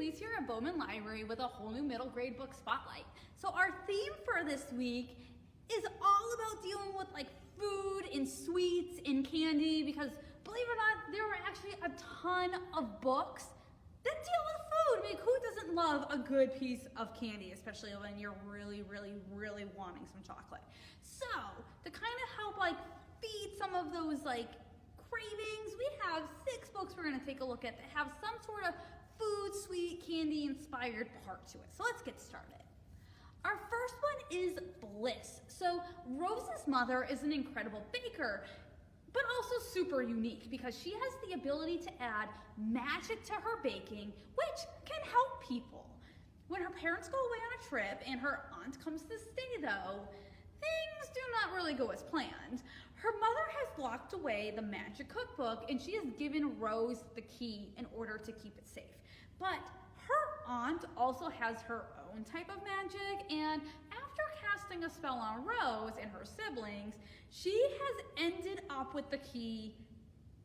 Elise here at Bowman Library with a whole new middle grade book spotlight. So our theme for this week is all about dealing with like food and sweets and candy, because believe it or not, there are actually a ton of books that deal with food. I mean, who doesn't love a good piece of candy, especially when you're really wanting some chocolate? So to kind of help like feed some of those like cravings, we have 6 books we're going to take a look at that have some sort of food, sweet, candy inspired part to it. So let's get started. Our first one is Bliss. So Rose's mother is an incredible baker, but also super unique because she has the ability to add magic to her baking, which can help people. When her parents go away on a trip and her aunt comes to stay though, things do not really go as planned. Her mother has locked away the magic cookbook and she has given Rose the key in order to keep it safe. But her aunt also has her own type of magic, and after casting a spell on Rose and her siblings, she has ended up with the key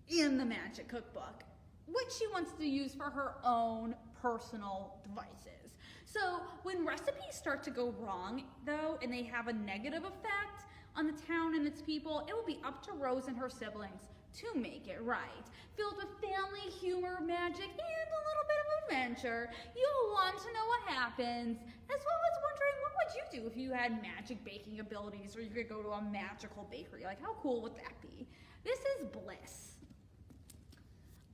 in the magic cookbook, which she wants to use for her own personal devices. So when recipes start to go wrong, though, and they have a negative effect on the town and its people, it will be up to Rose and her siblings to make it right. Filled with family, humor, magic, and a little bit of adventure, you'll want to know what happens, as well as wondering what would you do if you had magic baking abilities, or you could go to a magical bakery. Like, how cool would that be? This is Bliss.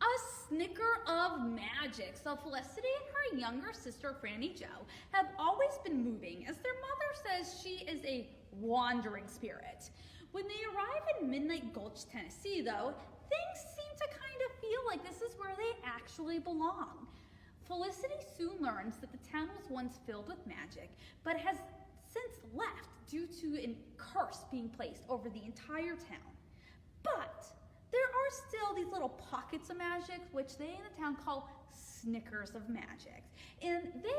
A Snicker of Magic. So Felicity and her younger sister, Franny Jo, have always been moving, as their mother says she is a wandering spirit. When they arrive in Midnight Gulch, Tennessee, though, things seem to kind of feel like this is where they actually belong. Felicity soon learns that the town was once filled with magic, but has since left due to a curse being placed over the entire town. But there are still these little pockets of magic, which they in the town call Snickers of Magic. And they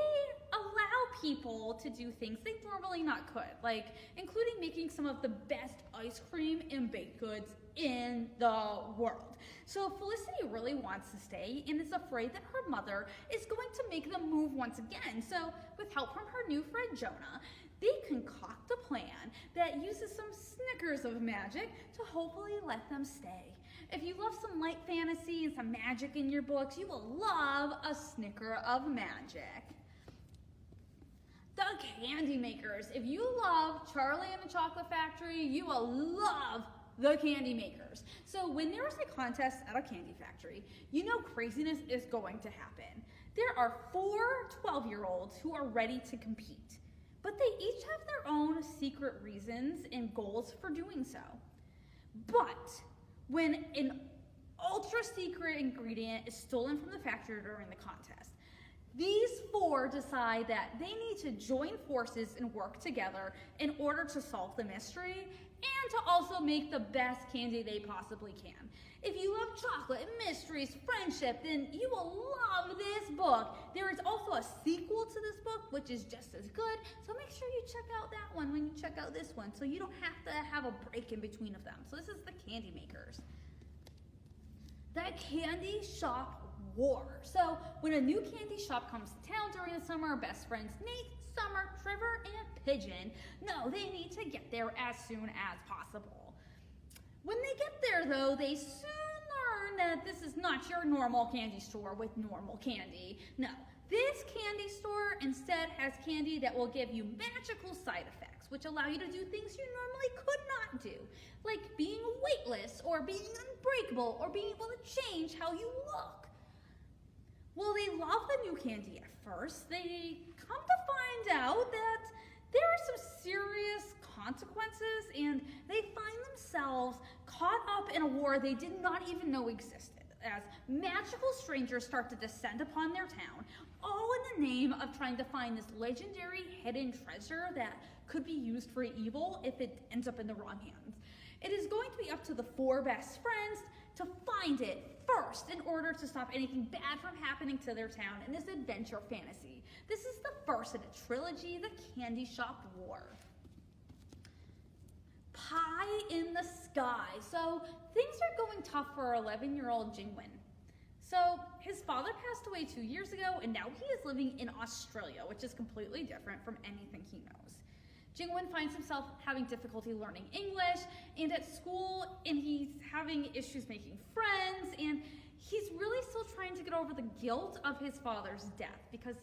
allow people to do things they normally not could, like including making some of the best ice cream and baked goods in the world. So Felicity really wants to stay and is afraid that her mother is going to make them move once again. So with help from her new friend Jonah, they concoct a plan that uses some Snickers of Magic to hopefully let them stay. If you love some light fantasy and some magic in your books, you will love a Snicker of Magic. The Candy Makers. If you love Charlie and the Chocolate Factory, you will love the Candy Makers. So when there is a contest at a candy factory, you know craziness is going to happen. There are 4 12-year-olds who are ready to compete, but they each have their own secret reasons and goals for doing so. But when an ultra secret ingredient is stolen from the factory during the contest, these 4 decide that they need to join forces and work together in order to solve the mystery and to also make the best candy they possibly can. If you love chocolate, mysteries, friendship, then you will love this book. There is also a sequel to this book, which is just as good, so make sure you check out that one when you check out this one, so you don't have to have a break in between of them. So this is the Candy Makers. The Candy Shop War. So when a new candy shop comes to town during the summer, best friends Nate, Summer, Trevor, and Pigeon know they need to get there as soon as possible. When they get there though, they soon learn that this is not your normal candy store with normal candy. No, this candy store instead has candy that will give you magical side effects, which allow you to do things you normally could not do, like being weightless or being unbreakable or being able to change how you look. Well, they love the new candy at first. They come to find out that there are some serious consequences, and they find themselves caught up in a war they did not even know existed, as magical strangers start to descend upon their town, all in the name of trying to find this legendary hidden treasure that could be used for evil if it ends up in the wrong hands. It is going to be up to the 4 best friends to find it first in order to stop anything bad from happening to their town in this adventure fantasy. This is the first in a trilogy, The Candy Shop War. Pie in the Sky. So things are going tough for 11-year-old Jingwen. So his father passed away 2 years ago, and now he is living in Australia, which is completely different from anything he knows. Jingwen finds himself having difficulty learning English and at school, and he's having issues making friends, and he's really still trying to get over the guilt of his father's death because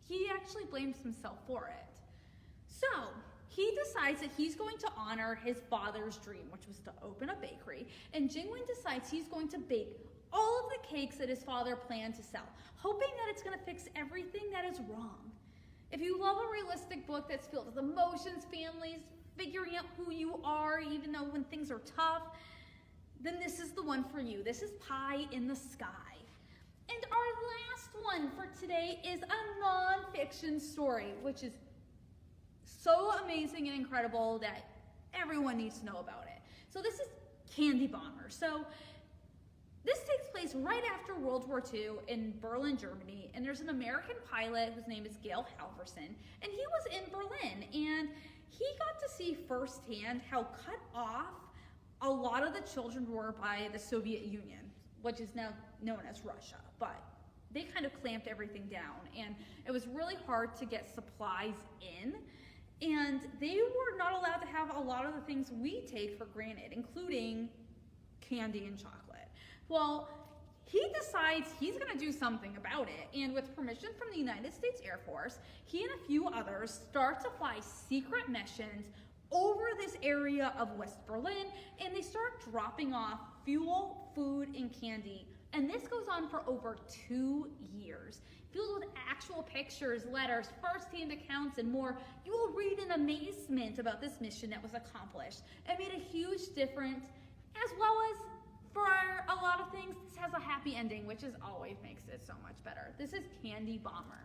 he actually blames himself for it. So he decides that he's going to honor his father's dream, which was to open a bakery, and Jingwen decides he's going to bake all of the cakes that his father planned to sell, hoping that it's going to fix everything that is wrong. If you love a realistic book that's filled with emotions, families, figuring out who you are, even though when things are tough, then this is the one for you. This is Pie in the Sky. And our last one for today is a nonfiction story, which is so amazing and incredible that everyone needs to know about it. So this is Candy Bomber. So this takes place right after World War II in Berlin, Germany, and there's an American pilot whose name is Gail Halvorson, and he was in Berlin, and he got to see firsthand how cut off a lot of the children were by the Soviet Union, which is now known as Russia, but they kind of clamped everything down, and it was really hard to get supplies in, and they were not allowed to have a lot of the things we take for granted, including candy and chocolate. Well, he decides he's going to do something about it, and with permission from the United States Air Force, he and a few others start to fly secret missions over this area of West Berlin, and they start dropping off fuel, food, and candy, and this goes on for over 2 years. Filled with actual pictures, letters, first-hand accounts, and more, you will read in amazement about this mission that was accomplished. It made a huge difference, as well as for a lot of things, this has a happy ending, which always makes it so much better. This is Candy Bomber.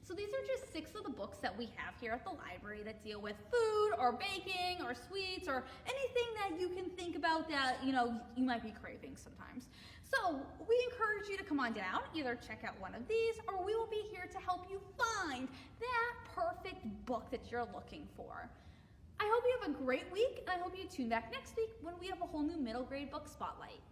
So these are just 6 of the books that we have here at the library that deal with food or baking or sweets or anything that you can think about that, you might be craving sometimes. So we encourage you to come on down, either check out one of these, or we will be here to help you find that perfect book that you're looking for. I hope you have a great week, and I hope you tune back next week when we have a whole new middle grade book spotlight.